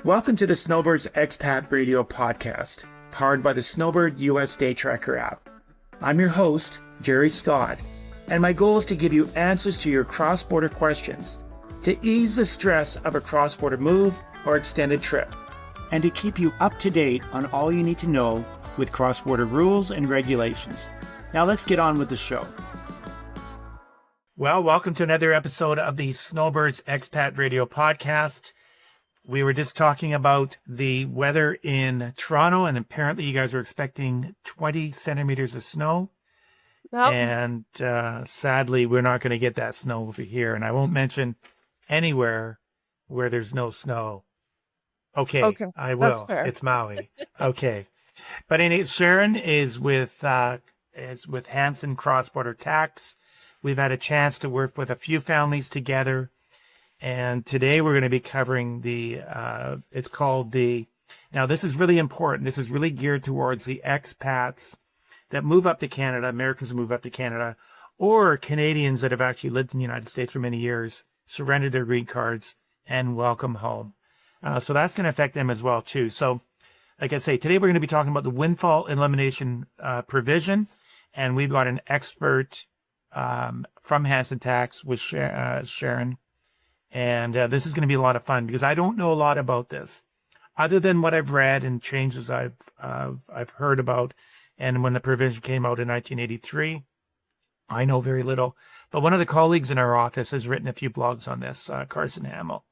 Welcome to the Snowbirds Expat Radio podcast, powered by the Snowbird U.S. Day Tracker app. I'm your host, Gerry Scott, and my goal is to give you answers to your cross-border questions, to ease the stress of a cross-border move or extended trip, and to keep you up to date on all you need to know with cross-border rules and regulations. Now let's get on with the show. Well, welcome to another episode of the Snowbirds Expat Radio podcast. We were just talking about the weather in Toronto, and apparently you guys are expecting 20 centimeters of snow. Yep. And sadly, we're not going to get that snow over here. And I won't mention anywhere where there's no snow. Okay. I will. That's fair. It's Maui. Okay. But anyway, Sharon is with Hanson Cross-Border Tax. We've had a chance to work with a few families together. And today we're going to be covering now this is really important. This is really geared towards the expats that move up to Canada, Americans who move up to Canada, or Canadians that have actually lived in the United States for many years, surrendered their green cards, and welcome home. So that's going to affect them as well, too. So, like I say, today we're going to be talking about the Windfall Elimination Provision, and we've got an expert from Hanson Tax with Sharon. And this is going to be a lot of fun because I don't know a lot about this, other than what I've read and changes I've heard about. And when the provision came out in 1983, I know very little. But one of the colleagues in our office has written a few blogs on this, Carson Hamill.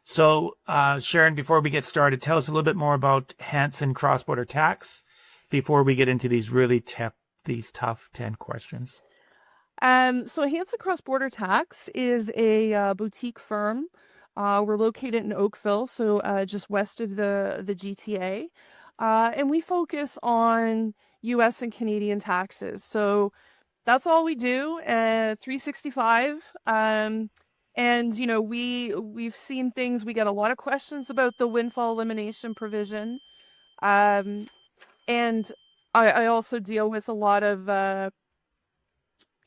So, Sharon, before we get started, tell us a little bit more about Hanson Cross-Border Tax before we get into these tough 10 questions. So Hanson Cross-Border Tax is a boutique firm. We're located in Oakville, so just west of the GTA. And we focus on U.S. and Canadian taxes. So that's all we do, 365. And, you know, we've seen things. We get a lot of questions about the Windfall Elimination Provision. And I also deal with a lot of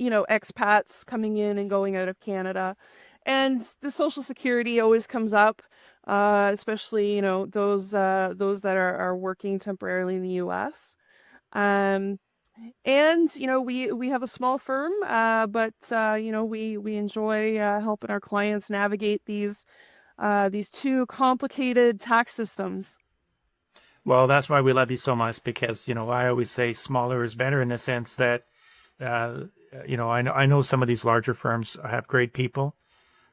expats coming in and going out of Canada. And the Social Security always comes up, especially, those that are working temporarily in the U.S. And, we have a small firm, but we enjoy helping our clients navigate these two complicated tax systems. Well, that's why we love you so much because, I always say smaller is better in the sense that, I know some of these larger firms have great people,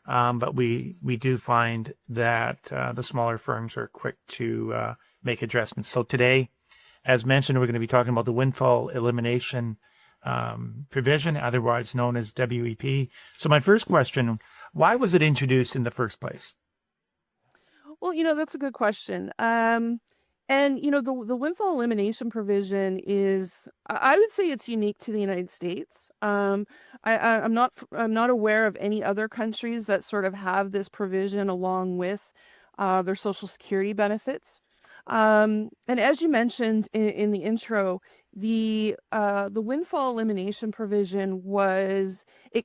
but we do find that the smaller firms are quick to make adjustments. So today, as mentioned, we're going to be talking about the Windfall Elimination Provision, otherwise known as WEP. So my first question, why was it introduced in the first place? Well, that's a good question. And, the Windfall Elimination Provision is, I would say it's unique to the United States. I'm not aware of any other countries that sort of have this provision along with their Social Security benefits. And as you mentioned in the intro, the Windfall Elimination Provision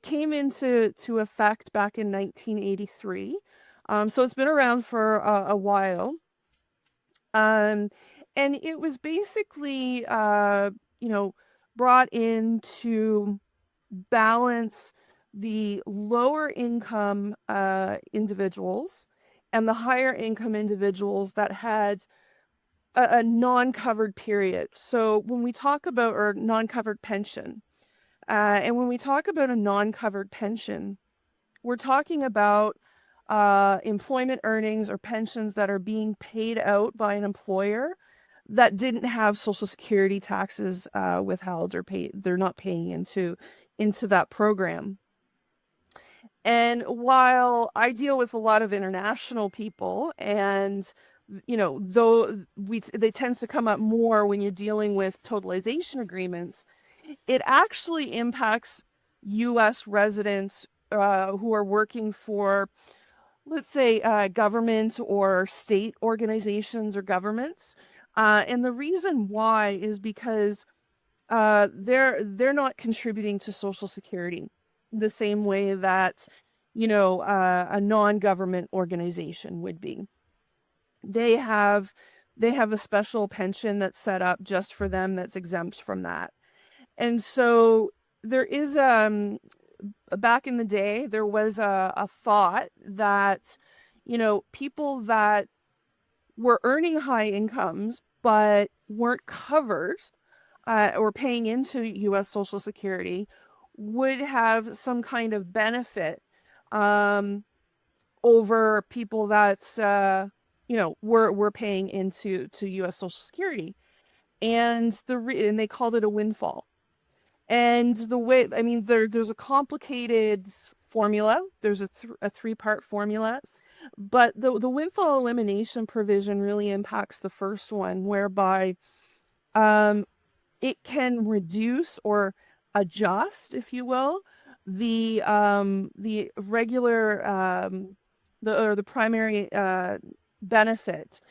came into effect back in 1983. So it's been around for a while. And it was basically, brought in to balance the lower income individuals and the higher income individuals that had a non-covered period. So when we talk about, or non-covered pension, and when we talk about a non-covered pension, we're talking about employment earnings or pensions that are being paid out by an employer that didn't have Social Security taxes withheld or paid. They're not paying into that program. And while I deal with a lot of international people, and they tend to come up more when you're dealing with totalization agreements, it actually impacts U.S. residents who are working for, let's say, government or state organizations or governments. And the reason why is because they're not contributing to Social Security the same way that, a non-government organization would be. they have a special pension that's set up just for them that's exempt from that. And so there is back in the day there was a thought that, people that were earning high incomes but weren't covered or paying into U.S. Social Security would have some kind of benefit um, over people that's were paying into U.S. Social Security, and and they called it a windfall. And the way, I mean, there's a complicated formula. There's a three-part formula, but the windfall elimination provision really impacts the first one, whereby um, it can reduce or adjust, if you will, the regular the primary benefit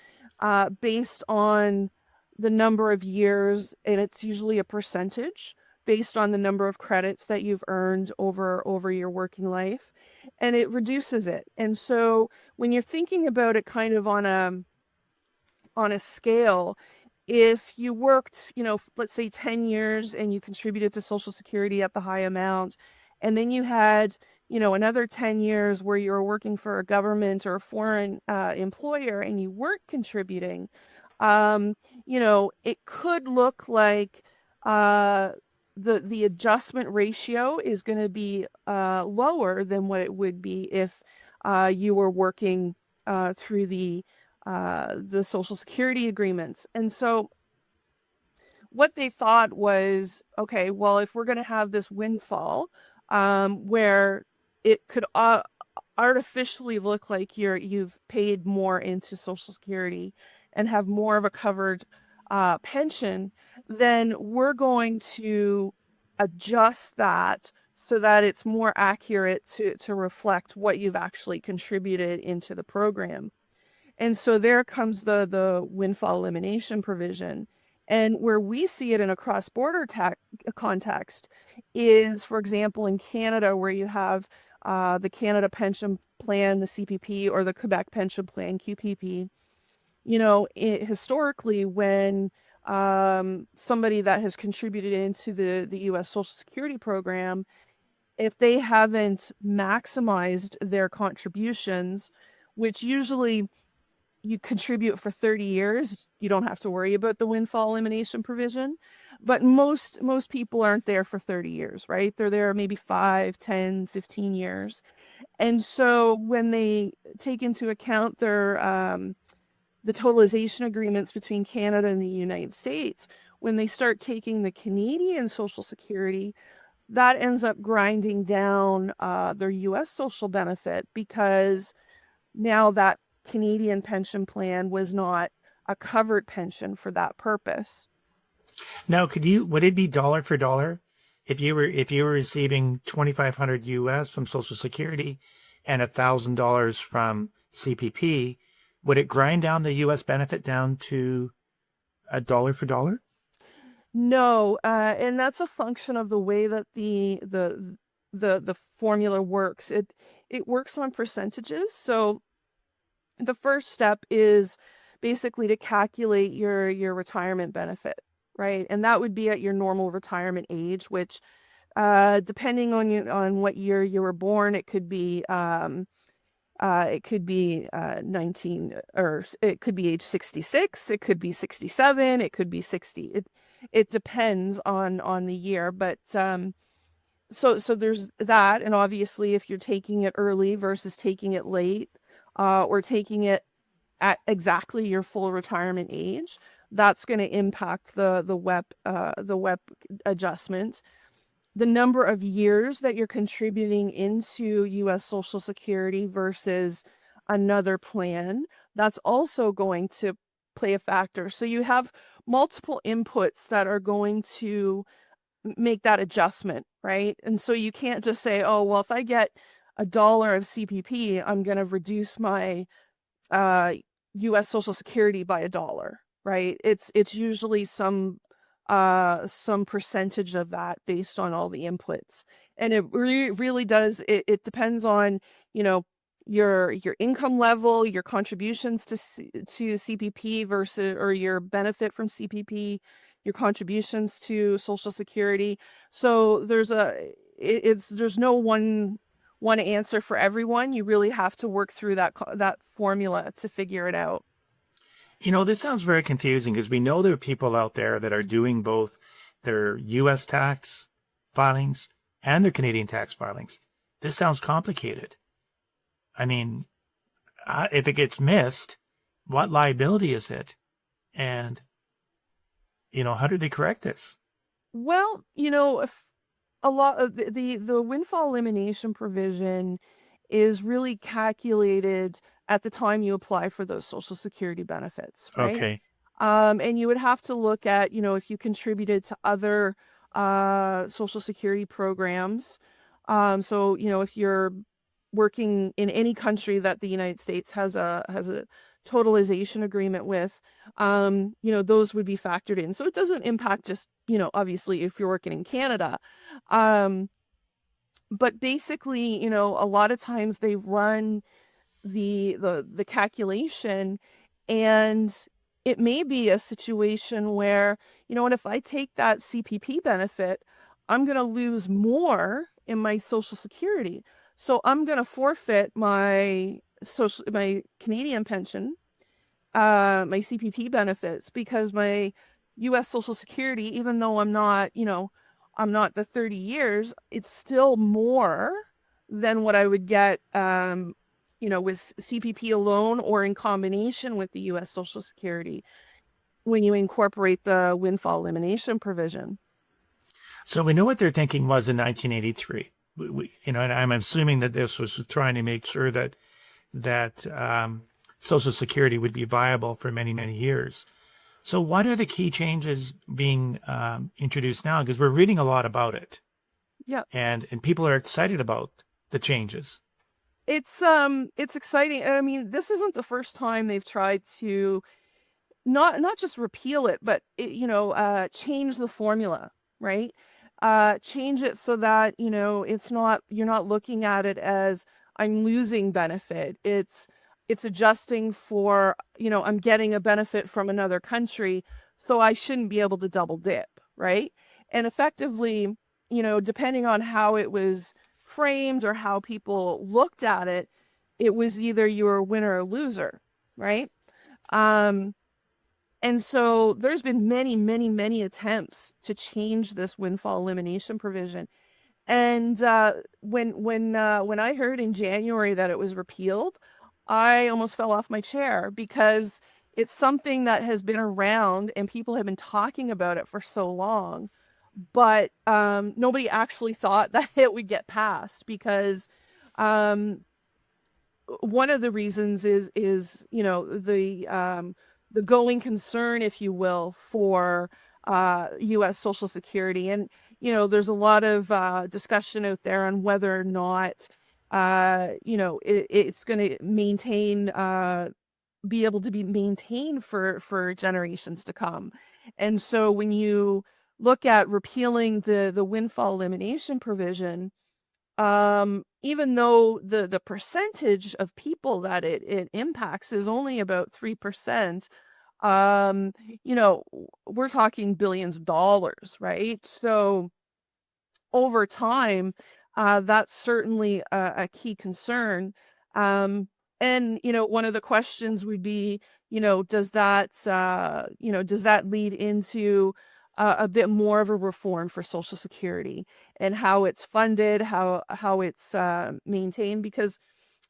based on the number of years, and it's usually a percentage based on the number of credits that you've earned over your working life, and it reduces it. And so when you're thinking about it kind of on a scale, if you worked, let's say 10 years and you contributed to Social Security at the high amount, and then you had, another 10 years where you were working for a government or a foreign employer and you weren't contributing, it could look like the adjustment ratio is going to be lower than what it would be if you were working through the Social Security agreements. And so what they thought was, okay, well, if we're going to have this windfall where it could artificially look like you've paid more into Social Security and have more of a covered pension, then we're going to adjust that so that it's more accurate to reflect what you've actually contributed into the program. And so there comes the windfall elimination provision. And where we see it in a cross-border context is, for example, in Canada, where you have the Canada Pension Plan, the CPP, or the Quebec Pension Plan, QPP. Historically, when somebody that has contributed into the U.S. Social Security program, if they haven't maximized their contributions, which usually you contribute for 30 years, you don't have to worry about the windfall elimination provision. But most people aren't there for 30 years, right? They're there maybe 5, 10, 15 years. And so when they take into account their the totalization agreements between Canada and the United States, when they start taking the Canadian Social Security, that ends up grinding down their U.S. social benefit, because now that Canadian pension plan was not a covered pension for that purpose. Now, would it be dollar for dollar if you were receiving 2,500 U.S. from Social Security and $1,000 from CPP? Would it grind down the U.S. benefit down to a dollar for dollar? No, and that's a function of the way that the formula works. It works on percentages. So the first step is basically to calculate your retirement benefit, right? And that would be at your normal retirement age, which depending on what year you were born, it could be 19, or it could be age 66, it could be 67, it could be 60. It depends on the year, but so there's that. And obviously if you're taking it early versus taking it late, or taking it at exactly your full retirement age, that's going to impact the WEP adjustment. The number of years that you're contributing into U.S. Social Security versus another plan, that's also going to play a factor. So you have multiple inputs that are going to make that adjustment, right? And so you can't just say, oh, well, if I get $1 of CPP, I'm going to reduce my U.S. Social Security by $1, right? It's usually some percentage of that based on all the inputs. And it really does, it depends on, your income level, your contributions to CPP versus, or your benefit from CPP, your contributions to Social Security. So there's no one answer for everyone. You really have to work through that formula to figure it out. This sounds very confusing because we know there are people out there that are doing both their U.S. tax filings and their Canadian tax filings. This sounds complicated. I mean, if it gets missed, what liability is it? And, how do they correct this? Well, if a lot of the windfall elimination provision is really calculated at the time you apply for those Social Security benefits, right? Okay. And you would have to look at, if you contributed to other Social Security programs. So, if you're working in any country that the United States has a totalization agreement with, those would be factored in. So it doesn't impact just, obviously if you're working in Canada. But basically, a lot of times they run the calculation, and it may be a situation where, what if I take that CPP benefit, I'm going to lose more in my Social Security. So I'm going to forfeit my Canadian pension, my CPP benefits, because my U.S. Social Security, even though I'm not the 30 years, it's still more than what I would get, with CPP alone or in combination with the U.S. Social Security when you incorporate the windfall elimination provision. So we know what their thinking was in 1983. And I'm assuming that this was trying to make sure that Social Security would be viable for many, many years. So what are the key changes being introduced now? Because we're reading a lot about it. Yeah. And people are excited about the changes. It's exciting. I mean, this isn't the first time they've tried to not just repeal it, but change the formula, right? Change it so that, it's not, you're not looking at it as I'm losing benefit. It's adjusting for, I'm getting a benefit from another country, so I shouldn't be able to double dip, right? And effectively, depending on how it was framed or how people looked at it, it was either you were a winner or loser, right? And so there's been many, many, many attempts to change this windfall elimination provision. And when I heard in January that it was repealed, I almost fell off my chair, because it's something that has been around and people have been talking about it for so long, but nobody actually thought that it would get passed, because one of the reasons is the going concern, if you will, for U.S. Social Security. And, there's a lot of discussion out there on whether or not, it's going to be able to be maintained for generations to come. And so when you look at repealing the windfall elimination provision, even though the percentage of people that it impacts is only about 3%, we're talking billions of dollars, right? So over time, that's certainly a key concern. And, one of the questions would be, does that lead into a bit more of a reform for Social Security and how it's funded, how it's maintained? Because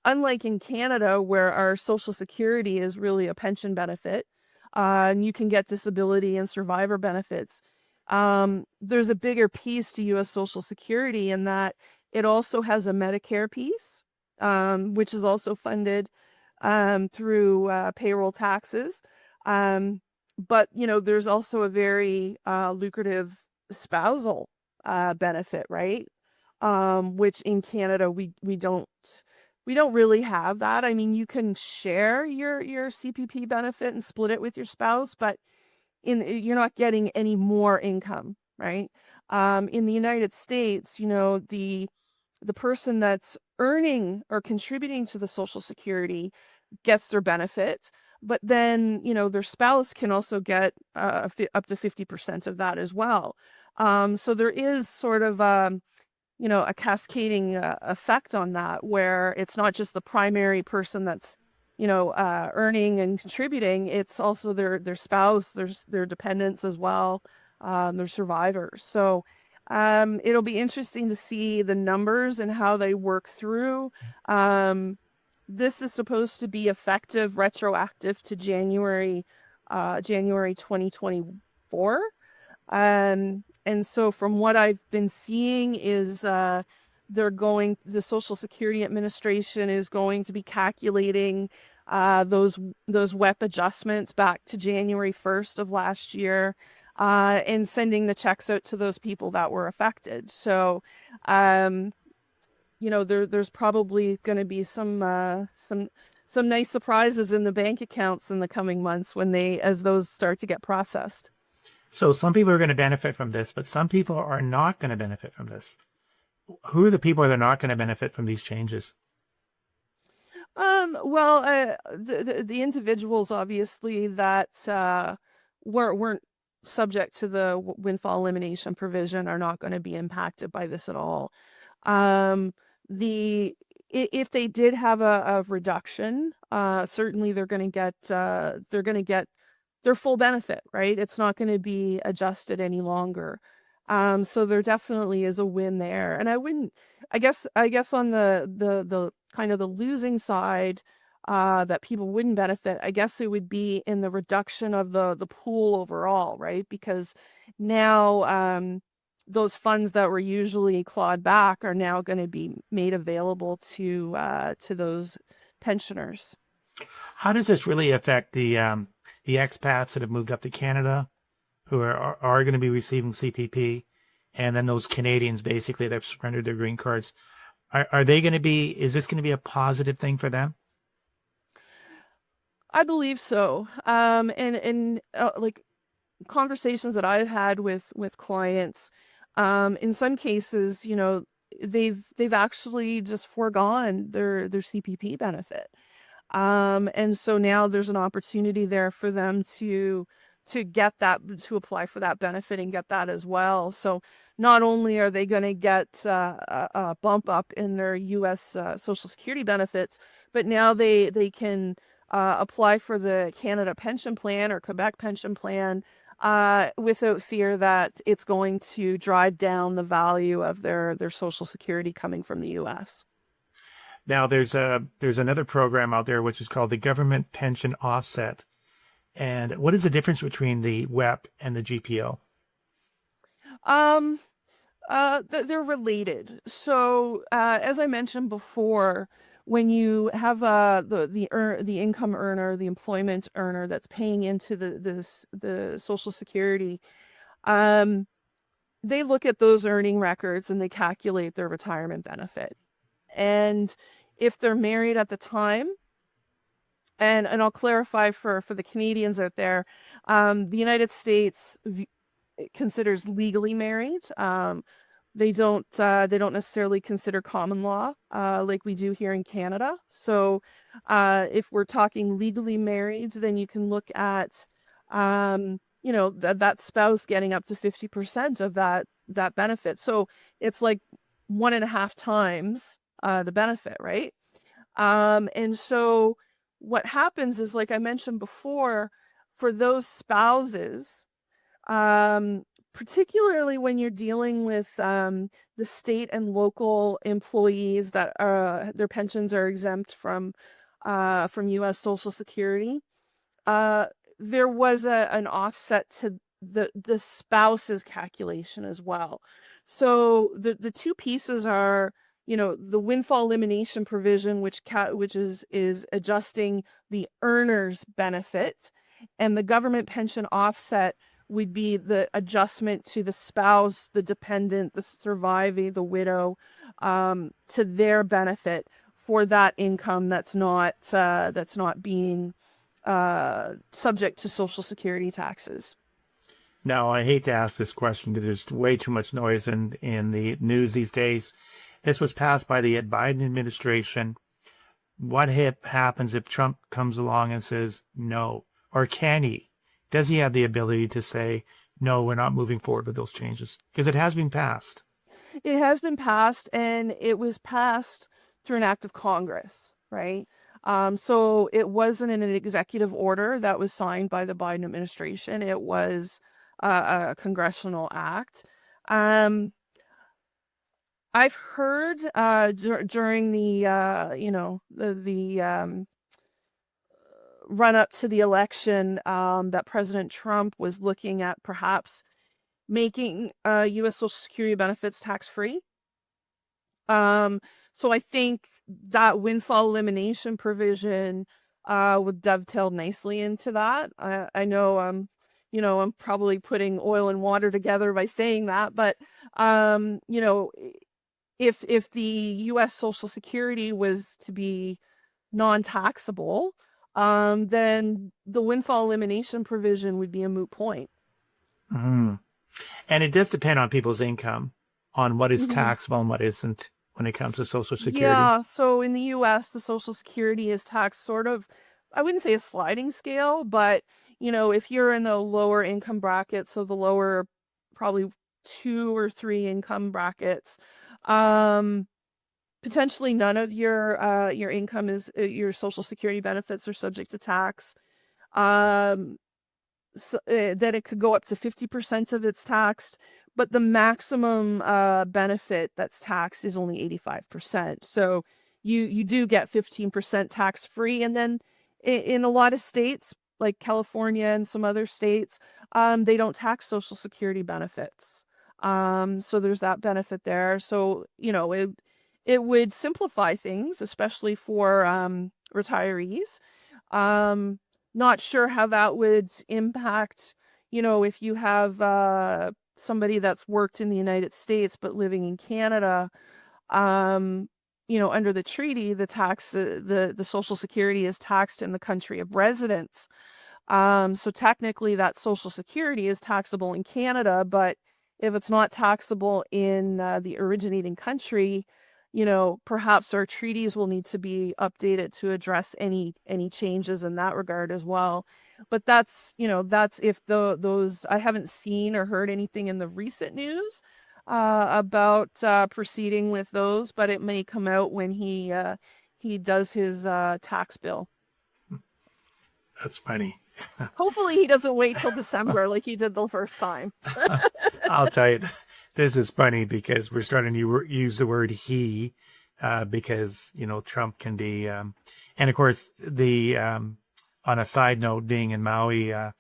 unlike in Canada, where our Social Security is really a pension benefit, and you can get disability and survivor benefits, there's a bigger piece to U.S. Social Security in that it also has a Medicare piece, which is also funded through payroll taxes. But, there's also a very lucrative spousal benefit, right? Which in Canada, we don't really have that. I mean, you can share your CPP benefit and split it with your spouse, but you're not getting any more income, right? In the United States, the the person that's earning or contributing to the Social Security gets their benefit, but then, their spouse can also get up to 50% of that as well. So there is sort of, a cascading effect on that, where it's not just the primary person that's, earning and contributing. It's also their spouse, their dependents as well, their survivors. So it'll be interesting to see the numbers and how they work through. This is supposed to be effective retroactive to January 2024. And so from what I've been seeing is the Social Security Administration is going to be calculating those WEP adjustments back to January 1st of last year, and sending the checks out to those people that were affected. So, there's probably going to be some nice surprises in the bank accounts in the coming months as those start to get processed. So some people are going to benefit from this, but some people are not going to benefit from this. Who are the people that are not going to benefit from these changes? Well, the individuals obviously that weren't subject to the Windfall Elimination Provision are not going to be impacted by this at all. If they did have a reduction, certainly they're going to get their full benefit, right? It's not going to be adjusted any longer. So there definitely is a win there. And I guess on the kind of the losing side, that people wouldn't benefit, I guess it would be in the reduction of the pool overall, right? Because now, those funds that were usually clawed back are now going to be made available to those pensioners. How does this really affect the expats that have moved up to Canada, who are going to be receiving CPP, and then those Canadians basically that have surrendered their green cards? Are they going to be? Is this going to be a positive thing for them? I believe so. And like conversations that I've had with clients, in some cases, they've actually just foregone their CPP benefit. And so now there's an opportunity there for them to get that, to apply for that benefit and get that as well. So not only are they going to get a bump up in their U.S. Social Security benefits, but now they can apply for the Canada Pension Plan or Quebec Pension Plan without fear that it's going to drive down the value of their Social Security coming from the U.S. Now there's another program out there which is called the Government Pension Offset. And what is the difference between the WEP and the GPO? They're related. So, as I mentioned before, when you have the income earner, the employment earner that's paying into the Social Security, they look at those earning records and they calculate their retirement benefit. And if they're married at the time, and I'll clarify for the Canadians out there, the United States considers legally married. They don't necessarily consider common law like we do here in Canada. So if we're talking legally married, then you can look at that spouse getting up to 50% of that benefit. So it's like 1.5 times the benefit, right? And so what happens is, like I mentioned before, for those spouses, particularly when you're dealing with the state and local employees that their pensions are exempt from U.S. Social Security, there was an offset to the spouse's calculation as well. So the two pieces are, the Windfall Elimination Provision, which is adjusting the earner's benefit, and the government pension offset would be the adjustment to the spouse, the dependent, the survivee, the widow, to their benefit for that income that's not being subject to Social Security taxes. Now, I hate to ask this question because there's way too much noise in the news these days. This was passed by the Biden administration. What happens if Trump comes along and says no? Or can he? Does he have the ability to say, no, we're not moving forward with those changes? Because it has been passed. It has been passed, and it was passed through an act of Congress, right? So it wasn't in an executive order that was signed by the Biden administration. It was a congressional act. Um, I've heard during the run up to the election that President Trump was looking at perhaps making U.S. Social Security benefits tax free. So I think that windfall elimination provision would dovetail nicely into that. I know I'm probably putting oil and water together by saying that, but if the U.S. Social Security was to be non-taxable, then the windfall elimination provision would be a moot point. Mm-hmm. And it does depend on people's income, on what is taxable and what isn't when it comes to Social Security. Yeah, so in the U.S., the Social Security is taxed sort of, I wouldn't say a sliding scale, but, if you're in the lower income bracket, so the lower probably 2 or 3 income brackets, potentially none of your income is your Social Security benefits are subject to tax. So, that it could go up to 50% of it's taxed, but the maximum benefit that's taxed is only 85%. So you do get 15% tax free, and then in a lot of states like California and some other states, they don't tax Social Security benefits. So there's that benefit there. So it would simplify things, especially for retirees. Not sure how that would impact, if you have somebody that's worked in the United States but living in Canada. Under the treaty, the Social Security is taxed in the country of residence. So technically, that Social Security is taxable in Canada, but if it's not taxable in the originating country, perhaps our treaties will need to be updated to address any changes in that regard as well. But that's if those, I haven't seen or heard anything in the recent news about proceeding with those, but it may come out when he does his tax bill. That's funny. Hopefully he doesn't wait till December like he did the first time. I'll tell you, this is funny because we're starting to use the word he, because, Trump can be, and of course, on a side note, being in Maui the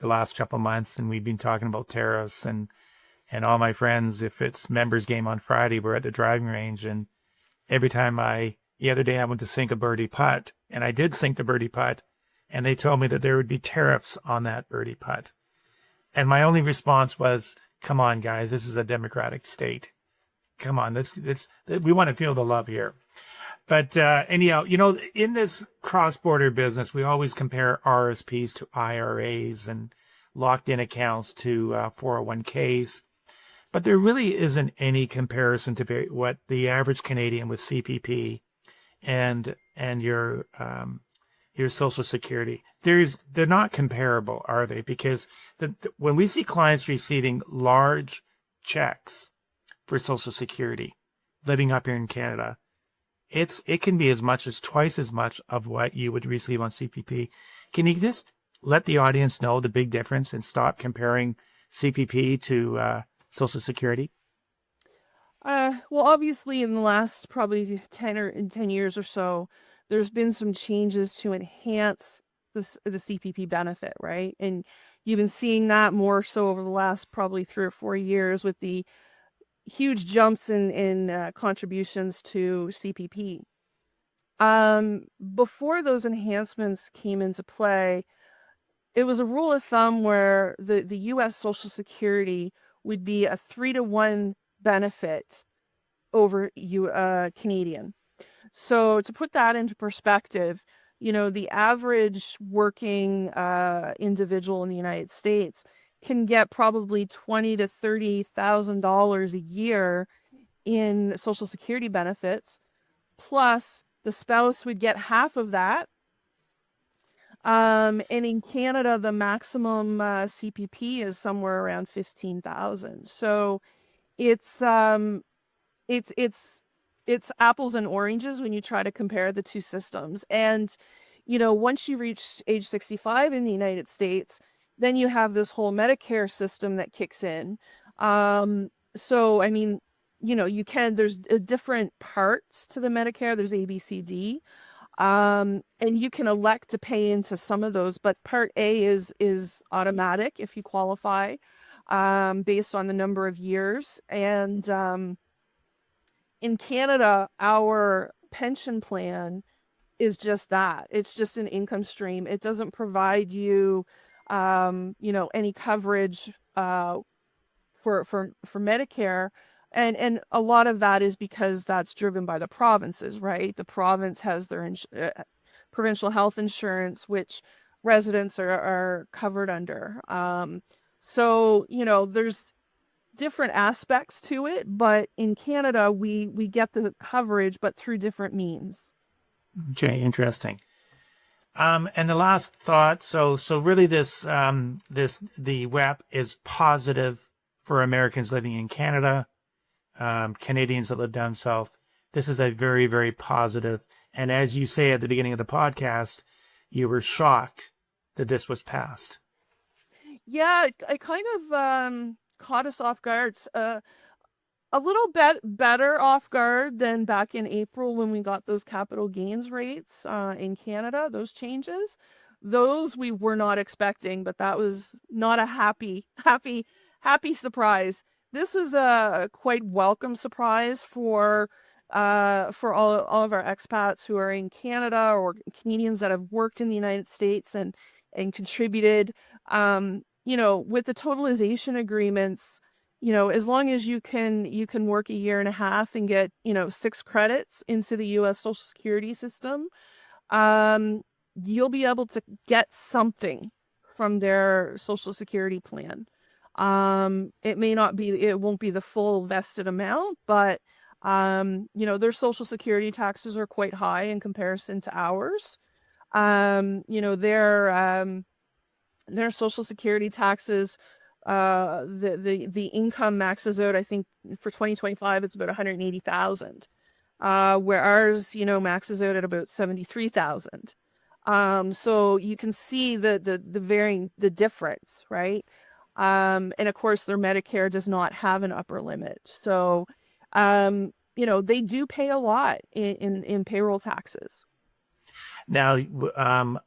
last couple of months, and we've been talking about tariffs, and all my friends, if it's members game on Friday, we're at the driving range, and every time the other day I went to sink a birdie putt, and I did sink the birdie putt, and they told me that there would be tariffs on that birdie putt. And my only response was, come on, guys, this is a democratic state. Come on, we want to feel the love here. But anyhow, in this cross-border business, we always compare RSPs to IRAs and locked-in accounts to 401ks. But there really isn't any comparison to what the average Canadian with CPP and your Social Security. They're not comparable, are they? Because when we see clients receiving large checks for Social Security, living up here in Canada, it can be as much as twice as much of what you would receive on CPP. Can you just let the audience know the big difference and stop comparing CPP to Social Security? Well, obviously, in the last probably 10 years or so, there's been some changes to enhance the CPP benefit, right? And you've been seeing that more so over the last probably 3 or 4 years with the huge jumps in contributions to CPP. Before those enhancements came into play, it was a rule of thumb where the U.S. Social Security would be a 3-to-1 benefit over Canadian. So to put that into perspective, the average working individual in the United States can get probably $20,000 to $30,000 a year in Social Security benefits, plus the spouse would get half of that. And in Canada, the maximum CPP is somewhere around 15,000. So it's it's it's it's apples and oranges when you try to compare the two systems. And once you reach age 65 in the United States, then you have this whole Medicare system that kicks in. So I mean, there's different parts to the Medicare. There's A, B, C, D. And you can elect to pay into some of those, but Part A is automatic if you qualify, based on the number of years. And in Canada, our pension plan is just that. It's just an income stream. It doesn't provide you, any coverage for Medicare. And a lot of that is because that's driven by the provinces, right? The province has their provincial health insurance, which residents are covered under. So there's different aspects to it, but in Canada, we get the coverage, but through different means. Okay, interesting. And the last thought, so really the WEP is positive for Americans living in Canada, Canadians that live down south. This is a very, very positive. And as you say at the beginning of the podcast, you were shocked that this was passed. Yeah, it kind of caught us off guard. A little bit better off guard than back in April when we got those capital gains rates in Canada, those changes. Those we were not expecting, but that was not a happy surprise. This was a quite welcome surprise for all of our expats who are in Canada, or Canadians that have worked in the United States and contributed. With the totalization agreements, as long as you can work a year and a half and get 6 credits into the U.S. Social Security system, you'll be able to get something from their Social Security plan. It won't be the full vested amount, but their Social Security taxes are quite high in comparison to ours. Their Social Security taxes, the income maxes out, I think for 2025 it's about 180,000, where ours maxes out at about 73,000. So you can see the difference, right? And of course their Medicare does not have an upper limit, so they do pay a lot in payroll taxes. Now, I'm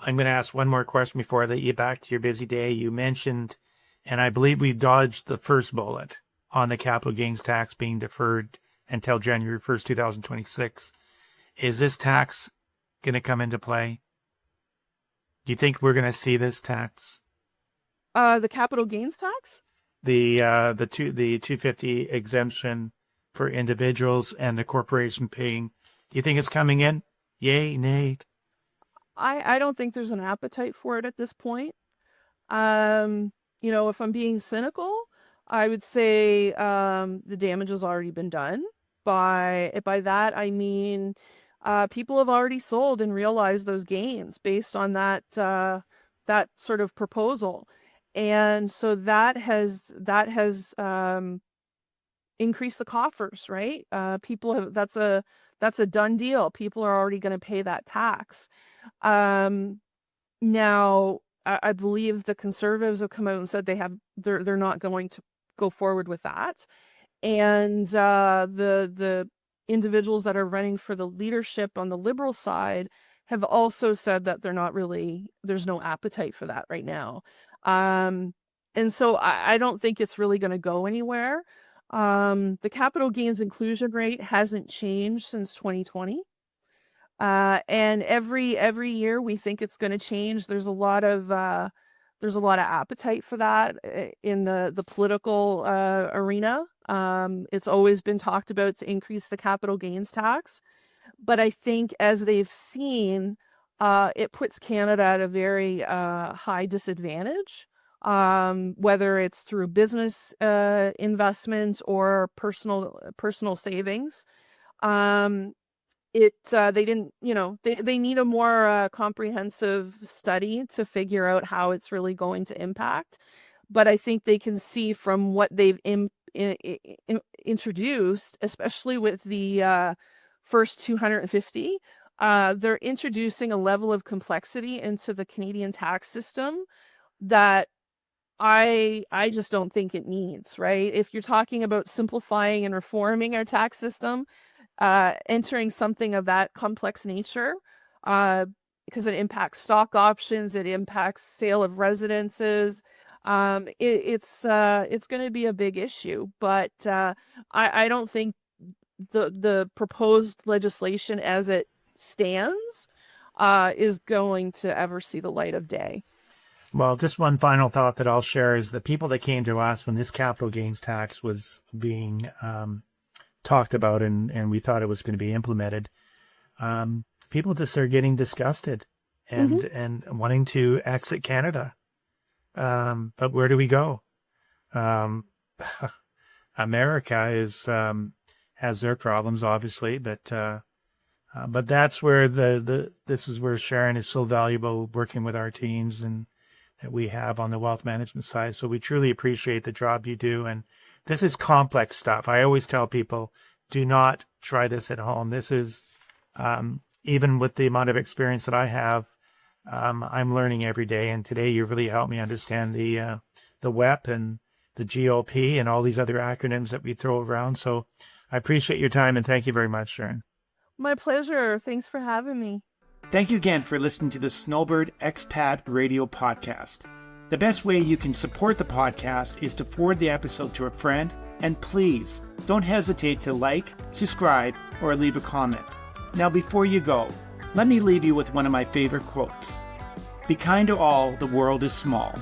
going to ask one more question before I let you back to your busy day. You mentioned, and I believe we dodged the first bullet on the capital gains tax being deferred until January 1st, 2026. Is this tax going to come into play? Do you think we're going to see this tax? The capital gains tax? The 250 exemption for individuals and the corporation paying. Do you think it's coming in? Yay, nay? I don't think there's an appetite for it at this point. If I'm being cynical, I would say the damage has already been done. By that, I mean people have already sold and realized those gains based on that sort of proposal. And so that has increased the coffers, right? That's a done deal. People are already going to pay that tax. Now, I believe the Conservatives have come out and said they're not going to go forward with that, and the individuals that are running for the leadership on the Liberal side have also said that there's no appetite for that right now. And so I don't think it's really going to go anywhere. The capital gains inclusion rate hasn't changed since 2020. And every year we think it's going to change. There's a lot of appetite for that in the political arena. It's always been talked about to increase the capital gains tax, but I think as they've seen, it puts Canada at a very high disadvantage whether it's through business investments or personal savings. They didn't, they need a more comprehensive study to figure out how it's really going to impact. But I think they can see from what they've introduced, especially with the first 250, they're introducing a level of complexity into the Canadian tax system that I just don't think it needs, right? If you're talking about simplifying and reforming our tax system, entering something of that complex nature, because it impacts stock options, it impacts sale of residences. It's going to be a big issue, but I don't think the proposed legislation as it stands is going to ever see the light of day. Well, just one final thought that I'll share is the people that came to us when this capital gains tax was being talked about and we thought it was going to be implemented, people just are getting disgusted and wanting to exit Canada. But where do we go? America has their problems, obviously, but that's where this is where Sharon is so valuable, working with our teams and that we have on the wealth management side. So we truly appreciate the job you do. And this is complex stuff. I always tell people, do not try this at home. This is, even with the amount of experience that I have, I'm learning every day. And today you really helped me understand the WEP and the GOP and all these other acronyms that we throw around. So I appreciate your time and thank you very much, Sharon. My pleasure. Thanks for having me. Thank you again for listening to the Snowbird Expat Radio podcast. The best way you can support the podcast is to forward the episode to a friend, and please don't hesitate to like, subscribe, or leave a comment. Now, before you go, let me leave you with one of my favorite quotes. Be kind to all, the world is small.